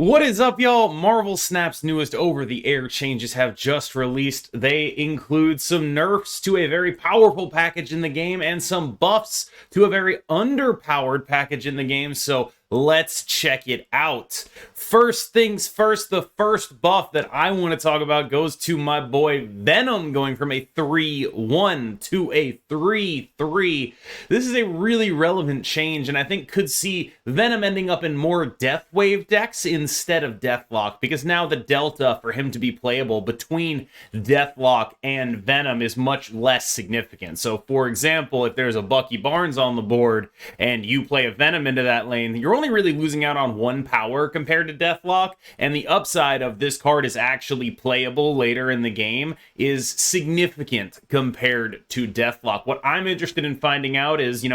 What is up, y'all? Marvel Snap's newest over-the-air changes have just released. They include some nerfs to a very powerful package in the game and some buffs to a very underpowered package in the game, so let's check it out. First things first, the first buff that I want to talk about goes to my boy Venom, going from a 3-1 to a 3-3. This is a really relevant change, and I think could see Venom ending up in more Death Wave decks instead of Deathlock, because now the delta for him to be playable between Deathlock and Venom is much less significant. So, for example, if there's a Bucky Barnes on the board and you play a Venom into that lane, you're only really losing out on one power compared to Deathlock, and the upside of this card is actually playable later in the game is significant compared to Deathlock. What I'm interested in finding out is,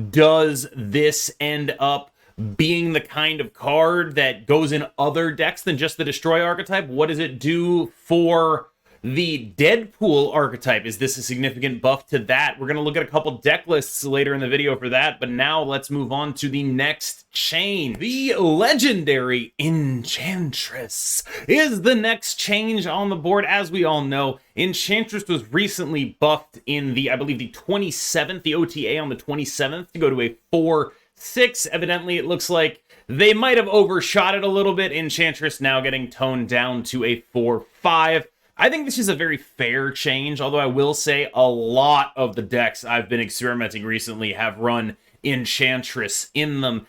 does this end up being the kind of card that goes in other decks than just the Destroy archetype? What does it do for the Deadpool archetype? Is this a significant buff to that? We're going to look at a couple deck lists later in the video for that, but now let's move on to the next chain. The legendary Enchantress is the next change on the board. As we all know, Enchantress was recently buffed in the, I believe, the 27th, the OTA on the 27th, to go to a 4/6. Evidently, it looks like they might have overshot it a little bit. Enchantress now getting toned down to a 4/5. I think this is a very fair change, although I will say a lot of the decks I've been experimenting recently have run Enchantress in them.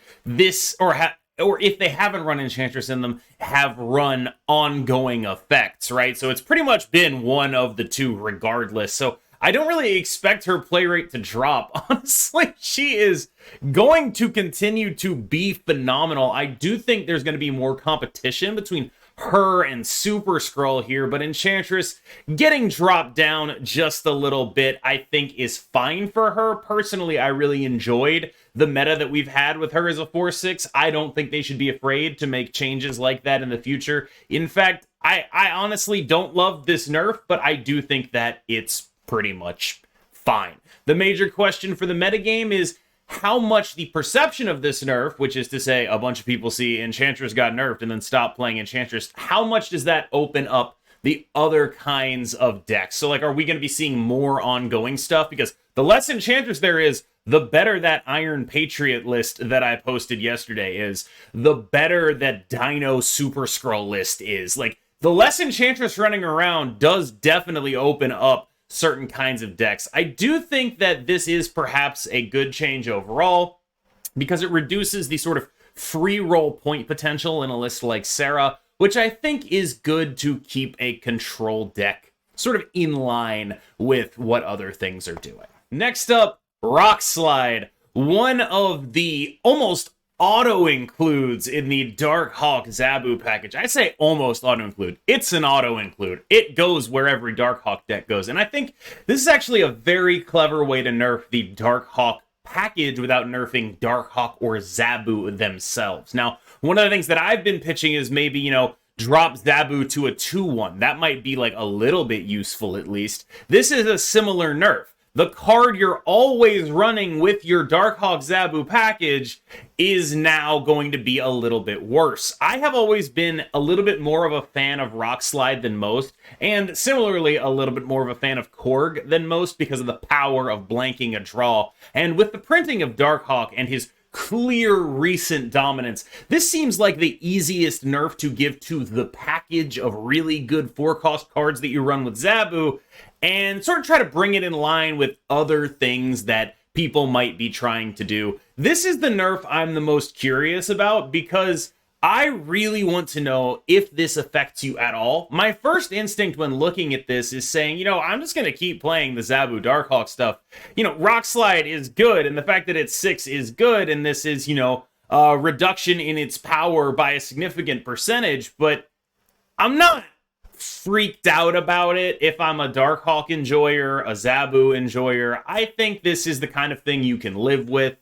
Or if they haven't run Enchantress in them, have run ongoing effects, right? So it's pretty much been one of the two regardless. So I don't really expect her play rate to drop. Honestly, she is going to continue to be phenomenal. I do think there's going to be more competition between her and Super Skrull here, but Enchantress getting dropped down just a little bit, I think, is fine for her. Personally, I really enjoyed the meta that we've had with her as a 4/6. I don't think they should be afraid to make changes like that in the future. In fact, I honestly don't love this nerf, but I do think that it's pretty much fine. The major question for the metagame is how much the perception of this nerf, which is to say a bunch of people see Enchantress got nerfed and then stop playing Enchantress, how much does that open up the other kinds of decks? So, like, are we going to be seeing more ongoing stuff? Because the less Enchantress there is, the better that Iron Patriot list that I posted yesterday is, the better that Dino Super Skrull list is. Like, the less Enchantress running around does definitely open up certain kinds of decks. I do think that this is perhaps a good change overall because it reduces the sort of free roll point potential in a list like Sarah, which I think is good to keep a control deck sort of in line with what other things are doing. Next up, Rockslide, one of the almost auto-includes in the Darkhawk Zabu package. I say almost auto-include. It's an auto-include. It goes where every Darkhawk deck goes. And I think this is actually a very clever way to nerf the Darkhawk package without nerfing Darkhawk or Zabu themselves. Now, one of the things that I've been pitching is maybe, drop Zabu to a 2/1. That might be like a little bit useful at least. This is a similar nerf. The card you're always running with your Darkhawk Zabu package is now going to be a little bit worse. I have always been a little bit more of a fan of Rockslide than most, and similarly a little bit more of a fan of Korg than most because of the power of blanking a draw. And with the printing of Darkhawk and his clear recent dominance, this seems like the easiest nerf to give to the package of really good 4-cost cards that you run with Zabu, and sort of try to bring it in line with other things that people might be trying to do. This is the nerf I'm the most curious about because I really want to know if this affects you at all. My first instinct when looking at this is saying, I'm just going to keep playing the Zabu Darkhawk stuff. Rockslide is good, and the fact that it's 6 is good, and this is, a reduction in its power by a significant percentage, but I'm not freaked out about it if I'm a Darkhawk enjoyer, a Zabu enjoyer. I think this is the kind of thing you can live with.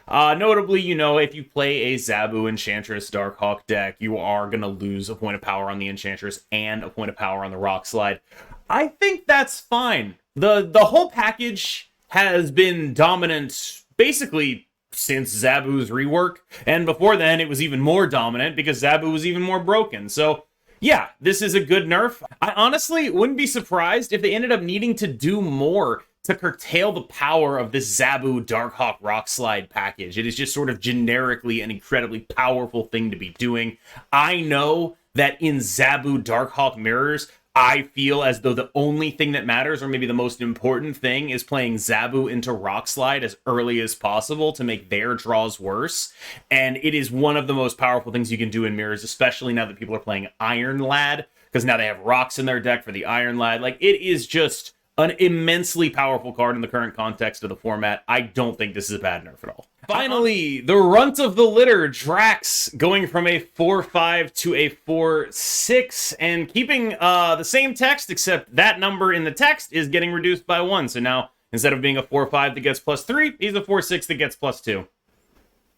Notably, if you play a Zabu Enchantress Darkhawk deck, you are going to lose a point of power on the Enchantress and a point of power on the Rockslide. I think that's fine. The whole package has been dominant basically since Zabu's rework. And before then, it was even more dominant because Zabu was even more broken. So yeah, this is a good nerf. I honestly wouldn't be surprised if they ended up needing to do more to curtail the power of this Zabu Darkhawk Rockslide package. It is just sort of generically an incredibly powerful thing to be doing. I know that in Zabu Darkhawk mirrors, I feel as though the only thing that matters, or maybe the most important thing, is playing Zabu into Rockslide as early as possible to make their draws worse. And it is one of the most powerful things you can do in mirrors, especially now that people are playing Iron Lad, because now they have rocks in their deck for the Iron Lad. Like, it is just an immensely powerful card in the current context of the format. I don't think this is a bad nerf at all. Finally, the runt of the litter, Drax, going from a 4-5 to a 4-6, and keeping the same text, except that number in the text is getting reduced by 1. So now, instead of being a 4-5 that gets +3, he's a 4-6 that gets +2.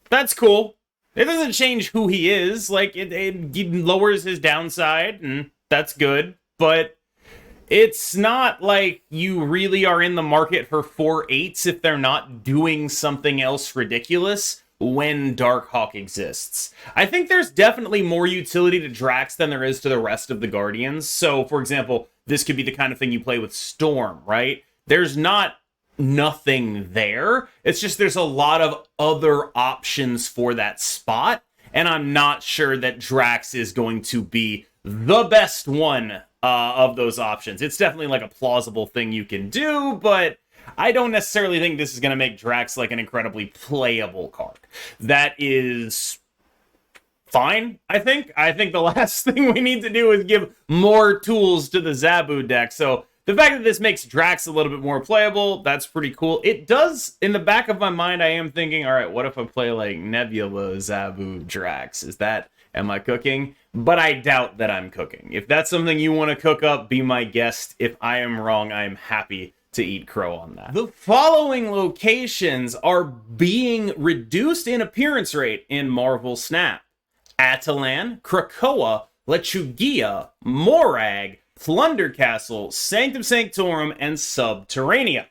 That's cool. It doesn't change who he is. Like, it lowers his downside, and that's good. But it's not like you really are in the market for 4-8s if they're not doing something else ridiculous when Darkhawk exists. I think there's definitely more utility to Drax than there is to the rest of the Guardians. So, for example, this could be the kind of thing you play with Storm, right? There's not nothing there. It's just there's a lot of other options for that spot, and I'm not sure that Drax is going to be the best one of those options. It's definitely like a plausible thing you can do, but I don't necessarily think this is going to make Drax like an incredibly playable card. That is fine, I think. I think the last thing we need to do is give more tools to the Zabu deck. So the fact that this makes Drax a little bit more playable, that's pretty cool. It does, in the back of my mind, I am thinking, all right, what if I play like Nebula Zabu Drax? Am I cooking? But I doubt that I'm cooking. If that's something you want to cook up, be my guest. If I am wrong, I am happy to eat crow on that. The following locations are being reduced in appearance rate in Marvel Snap: Attilan, Krakoa, Lechuguilla, Morag, Plunder Castle, Sanctum Sanctorum, and Subterranea.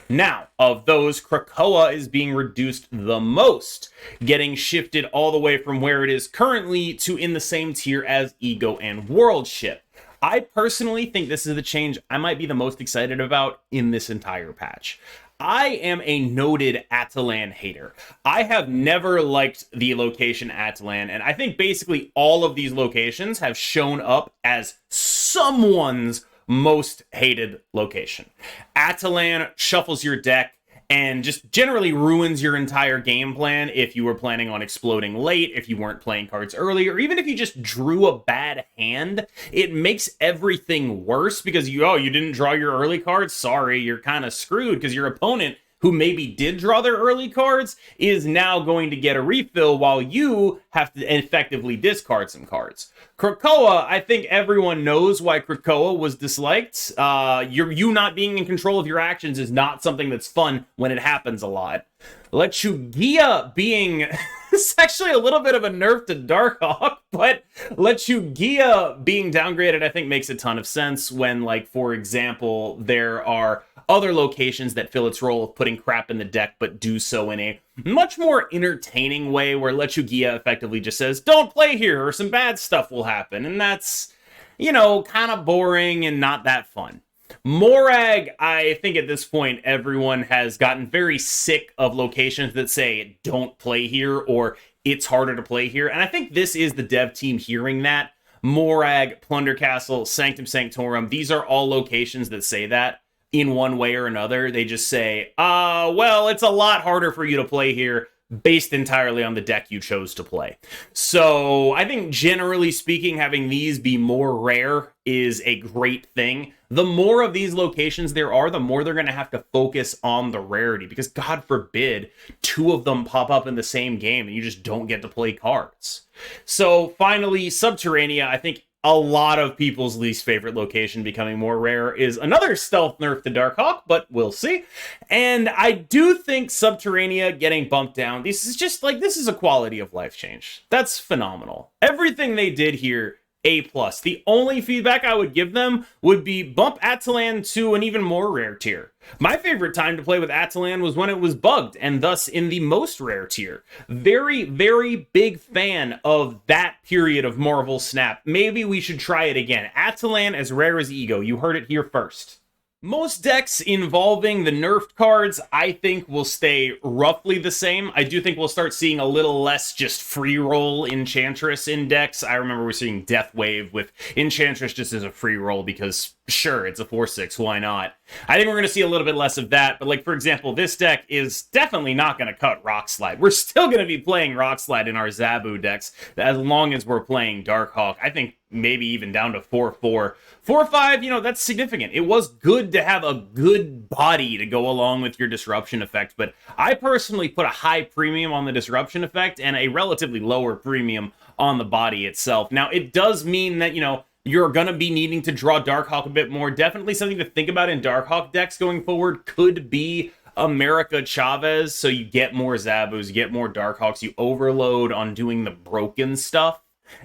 Now, of those, Krakoa is being reduced the most, getting shifted all the way from where it is currently to in the same tier as Ego and Worldship. I personally think this is the change I might be the most excited about in this entire patch. I am a noted Attilan hater. I have never liked the location Attilan, and I think basically all of these locations have shown up as someone's most hated location. Attilan shuffles your deck and just generally ruins your entire game plan if you were planning on exploding late, if you weren't playing cards early, or even if you just drew a bad hand. It makes everything worse because you didn't draw your early cards. Sorry, you're kind of screwed because your opponent, who maybe did draw their early cards, is now going to get a refill while you have to effectively discard some cards. Krakoa, I think everyone knows why Krakoa was disliked. You not being in control of your actions is not something that's fun when it happens a lot. Lechuguilla being... It's actually a little bit of a nerf to Darkhawk, but Lechuguilla being downgraded, I think, makes a ton of sense when, like, for example, there are other locations that fill its role of putting crap in the deck, but do so in a much more entertaining way, where Lechuguilla effectively just says, don't play here, or some bad stuff will happen, and that's, kind of boring and not that fun. Morag, I think at this point, everyone has gotten very sick of locations that say, don't play here, or it's harder to play here, and I think this is the dev team hearing that. Morag, Plunder Castle, Sanctum Sanctorum, these are all locations that say that in one way or another. They just say, well, it's a lot harder for you to play here, based entirely on the deck you chose to play. So I think generally speaking, having these be more rare is a great thing. The more of these locations there are, the more they're going to have to focus on the rarity, because God forbid two of them pop up in the same game and you just don't get to play cards. So finally, Subterranea, I think a lot of people's least favorite location becoming more rare, is another stealth nerf to Darkhawk, but we'll see. And I do think Subterranea getting bumped down, this is a quality of life change. That's phenomenal. Everything they did here A+. The only feedback I would give them would be bump Attilan to an even more rare tier. My favorite time to play with Attilan was when it was bugged, and thus in the most rare tier. Very, very big fan of that period of Marvel Snap. Maybe we should try it again. Attilan as rare as Ego. You heard it here first. Most decks involving the nerfed cards, I think, will stay roughly the same. I do think we'll start seeing a little less just free roll Enchantress in decks. I remember we're seeing Death Wave with Enchantress just as a free roll because, sure, it's a 4/6, why not? I think we're going to see a little bit less of that, but like, for example, this deck is definitely not going to cut Rockslide. We're still going to be playing Rockslide in our Zabu decks as long as we're playing Darkhawk. I think maybe even down to 4/4. 4/5, you know, that's significant. It was good to have a good body to go along with your disruption effect, but I personally put a high premium on the disruption effect and a relatively lower premium on the body itself. Now, it does mean that, you know, you're going to be needing to draw Darkhawk a bit more. Definitely something to think about in Darkhawk decks going forward could be America Chavez, so you get more Zabus, you get more Darkhawks, you overload on doing the broken stuff,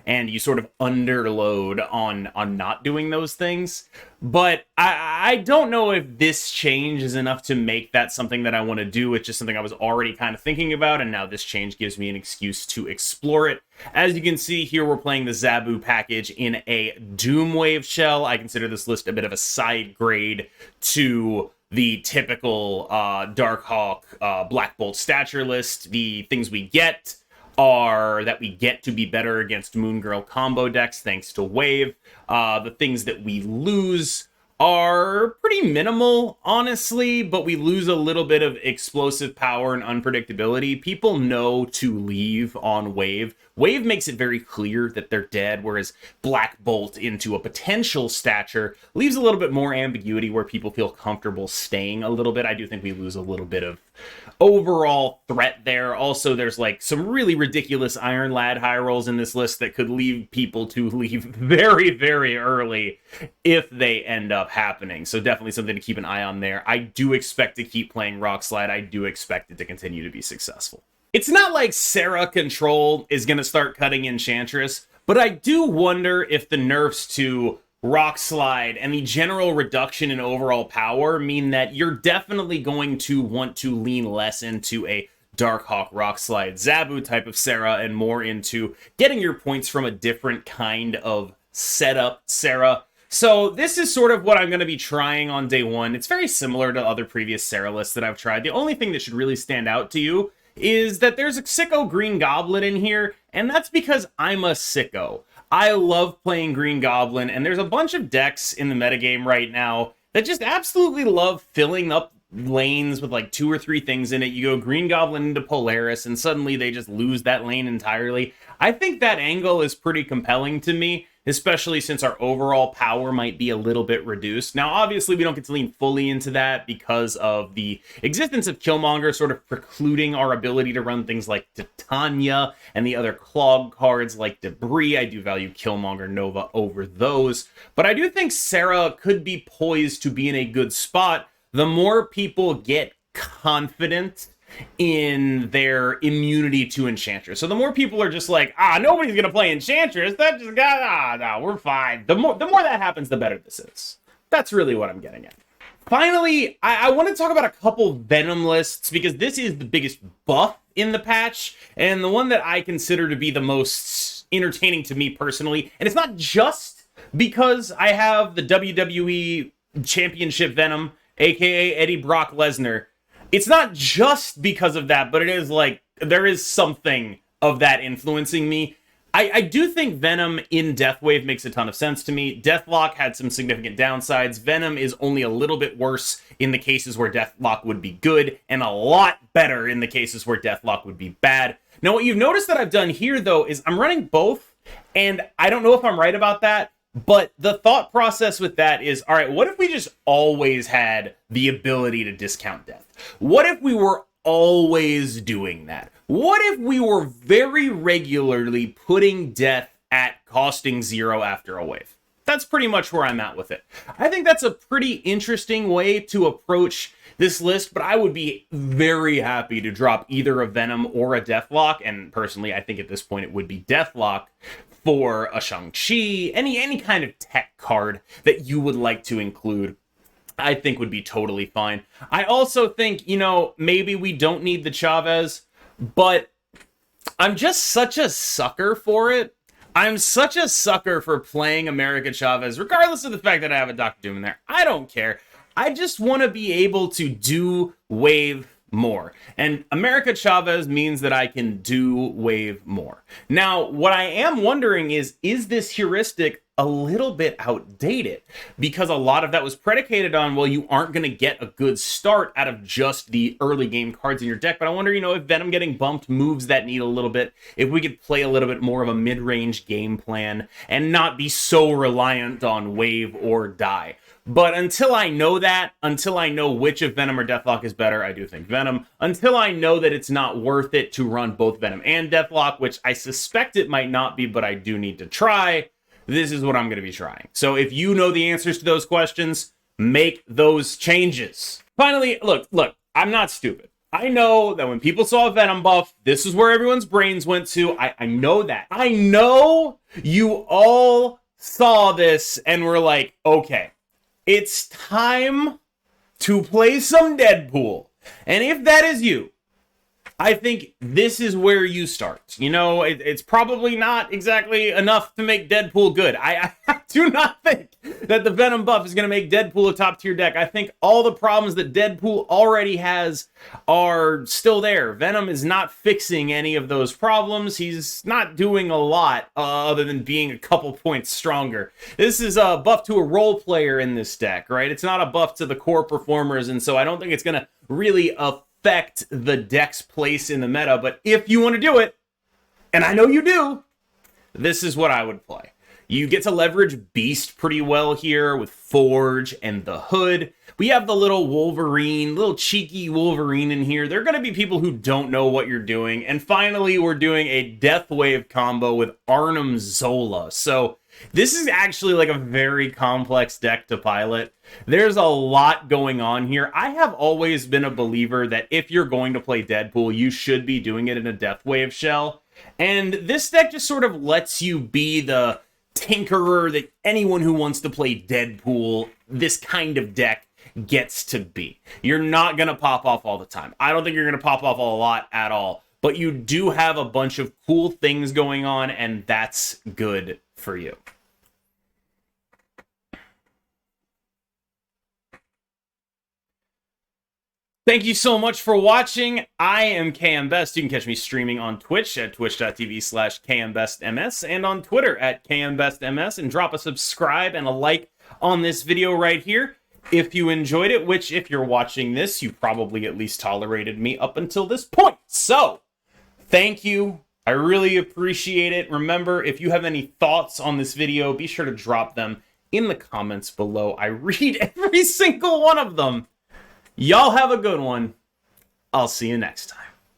and you sort of underload on not doing those things. But I don't know if this change is enough to make that something that I want to do. It's just something I was already kind of thinking about, and now this change gives me an excuse to explore it. As you can see here, we're playing the Zabu package in a Doomwave shell. I consider this list a bit of a side grade to the typical Darkhawk Black Bolt stature list. The things we get are that we get to be better against Moon Girl combo decks thanks to Wave. The things that we lose are pretty minimal, honestly, but we lose a little bit of explosive power and unpredictability. People know to leave on Wave. Wave makes it very clear that they're dead, whereas Black Bolt into a potential stature leaves a little bit more ambiguity where people feel comfortable staying a little bit. I do think we lose a little bit of overall threat there. Also, there's like some really ridiculous Iron Lad high rolls in this list that could leave people to leave very, very early if they end up happening. So definitely something to keep an eye on there. I do expect to keep playing Rockslide. I do expect it to continue to be successful. It's not like Serra Control is going to start cutting Enchantress, but I do wonder if the nerfs to Rockslide and the general reduction in overall power mean that you're definitely going to want to lean less into a Darkhawk Rockslide Zabu type of Serra and more into getting your points from a different kind of setup Serra. So this is sort of what I'm going to be trying on day one. It's very similar to other previous Serra lists that I've tried. The only thing that should really stand out to you is that there's a sicko Green Goblin in here, and that's because I'm a sicko. I love playing Green Goblin, and there's a bunch of decks in the metagame right now that just absolutely love filling up lanes with like 2 or 3 things in it. You go Green Goblin into Polaris, and suddenly they just lose that lane entirely. I think that angle is pretty compelling to me, especially since our overall power might be a little bit reduced. Now, obviously, we don't get to lean fully into that because of the existence of Killmonger sort of precluding our ability to run things like Titania and the other clog cards like Debris. I do value Killmonger Nova over those, but I do think Serra could be poised to be in a good spot the more people get confident in their immunity to Enchantress. So the more people are just like, nobody's gonna play Enchantress, that just got, no, we're fine. The more that happens, the better this is. That's really what I'm getting at. Finally, I want to talk about a couple Venom lists because this is the biggest buff in the patch and the one that I consider to be the most entertaining to me personally. And it's not just because I have the WWE Championship Venom, aka Eddie Brock Lesnar. It's not just because of that, but it is like, there is something of that influencing me. I do think Venom in Deathwave makes a ton of sense to me. Deathlock had some significant downsides. Venom is only a little bit worse in the cases where Deathlock would be good, and a lot better in the cases where Deathlock would be bad. Now, what you've noticed that I've done here, though, is I'm running both, and I don't know if I'm right about that, but the thought process with that is, all right, what if we just always had the ability to discount death? What if we were always doing that? What if we were very regularly putting death at costing 0 after a wave? That's pretty much where I'm at with it. I think that's a pretty interesting way to approach this list, but I would be very happy to drop either a Venom or a Deathlock, and personally, I think at this point it would be Deathlock, for a Shang-Chi, any kind of tech card that you would like to include, I think would be totally fine. I also think, you know, maybe we don't need the Chavez, but I'm just such a sucker for it. I'm such a sucker for playing America Chavez, regardless of the fact that I have a Dr. Doom in there. I don't care. I just want to be able to do wave more. And America Chavez means that I can do wave more. Now, what I am wondering is this heuristic a little bit outdated? Because a lot of that was predicated on, well, you aren't going to get a good start out of just the early game cards in your deck. But I wonder, you know, if Venom getting bumped moves that needle a little bit, if we could play a little bit more of a mid-range game plan and not be so reliant on wave or die. But until I know that, until I know which of Venom or Deathlock is better, I do think Venom. Until I know that it's not worth it to run both Venom and Deathlock, which I suspect it might not be, but I do need to try, this is what I'm going to be trying. So if you know the answers to those questions, make those changes. Finally, look, I'm not stupid. I know that when people saw a Venom buff, this is where everyone's brains went to. I know that. I know you all saw this and were like, okay, it's time to play some Deadpool. And if that is you, I think this is where you start. You know, it's probably not exactly enough to make Deadpool good. I do not think that the Venom buff is going to make Deadpool a top tier deck. I think all the problems that Deadpool already has are still there. Venom is not fixing any of those problems. He's not doing a lot other than being a couple points stronger. This is a buff to a role player in this deck, right? It's not a buff to the core performers, and so I don't think it's going to really affect the deck's place in the meta. But if you want to do it, and I know you do, this is what I would play. You get to leverage Beast pretty well here with Forge and the Hood. We have the little Wolverine, little cheeky Wolverine in here. There are going to be people who don't know what you're doing. And finally, we're doing a Death Wave combo with Arnim Zola. So this is actually like a very complex deck to pilot. There's a lot going on here. I have always been a believer that if you're going to play Deadpool, you should be doing it in a Death Wave shell. And this deck just sort of lets you be the tinkerer that anyone who wants to play Deadpool, this kind of deck, gets to be. You're not going to pop off all the time. I don't think you're going to pop off a lot at all. But you do have a bunch of cool things going on, and that's good for you. Thank you so much for watching. I am KMBest. You can catch me streaming on Twitch at twitch.tv/KMBestMS and on Twitter at KMBestMS, and drop a subscribe and a like on this video right here if you enjoyed it, which if you're watching this, you probably at least tolerated me up until this point. So, thank you. I really appreciate it. Remember, if you have any thoughts on this video, be sure to drop them in the comments below. I read every single one of them. Y'all have a good one. I'll see you next time.